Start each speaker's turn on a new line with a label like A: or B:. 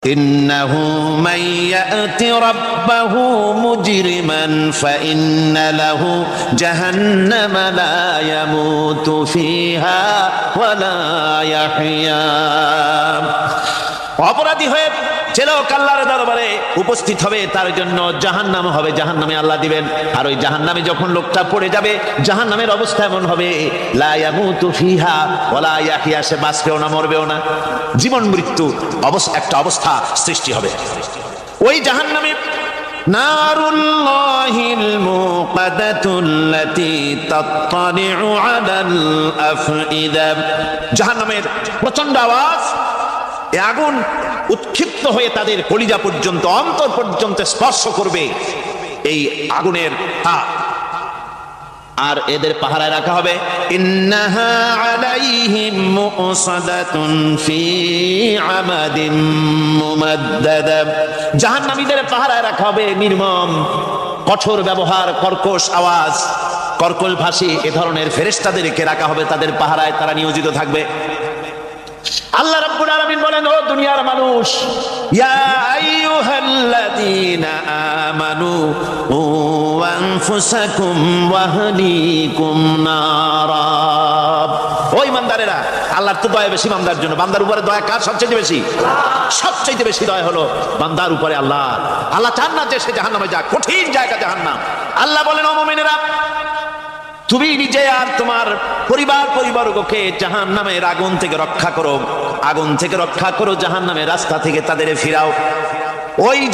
A: إنه من يأت ربه مجرما فإن له جهنم لا يموت فيها ولا يحيا অপরাধী হয়ে যে লোক আল্লাহর দরবারে উপস্থিত হবে তার জন্য জাহান্নাম হবে, জাহান্নামে আল্লাহ দিবেন। আর ওই জাহান্নামে যখন লোকটা পড়ে যাবে, জাহান্নামের অবস্থা এমন হবে লা ইয়ামুতু ফিহা ওয়ালা ইয়াহইয়া, সে বাঁচবেও না মরবেও না, জীবন মৃত্যু একটা অবস্থা সৃষ্টি হবে। ওই জাহান্নামে নারুল্লাহিল মুকাদাতুল্লাতী তাত্তালিউ আলাল আফইদা, জাহান্নামের প্রচন্ড আওয়াজ, এই আগুন উৎক্ষিপ্ত হয়ে তাদের কলিজা পর্যন্ত, অন্তর পর্যন্ত স্পর্শ করবে এই আগুনের তাপ। আর এদের পাহারায় রাখা হবে ইন্নাহা আলাইহিম মুসাদাতুন ফি আমাদিন মুমাদ্দাদা, জাহান্নামীদের পাহারায় রাখা হবে নির্মম, কঠোর ব্যবহার, কর্কশ আওয়াজ, কর্কশ ভাষী এ ধরনের ফেরেশতাদেরকে রাখা হবে তাদের পাহারায়, তারা নিয়োজিত থাকবে। আল্লাহ রাব্বুল আলামিন বলেন, ও দুনিয়ার মানুষ, ইয়া আইয়ুহাল্লাযীনা আমানু ও আনফুসাকুম ওয়া আহলিকুম নারা, ও ঈমানদারেরা, আল্লাহর তো দয়া বেশি বান্দার জন্য। বান্দার উপরে দয়া কার সবচেয়ে বেশি? সবচেয়ে বেশি দয়া হলো বান্দার উপরে আল্লাহ। আল্লাহ চান না যে সে জাহান্নামে যাক, কঠিন জায়গা জাহান্নাম। আল্লাহ বলেন, ও মুমিনেরা, তুমি নিজে আর তোমার পরিবারবর্গকে জাহান্নামের আগুন থেকে রক্ষা করো, আগুন থেকে রক্ষা করো, জাহান্নামের রাস্তা থেকে তাদের ফিরাও। ওই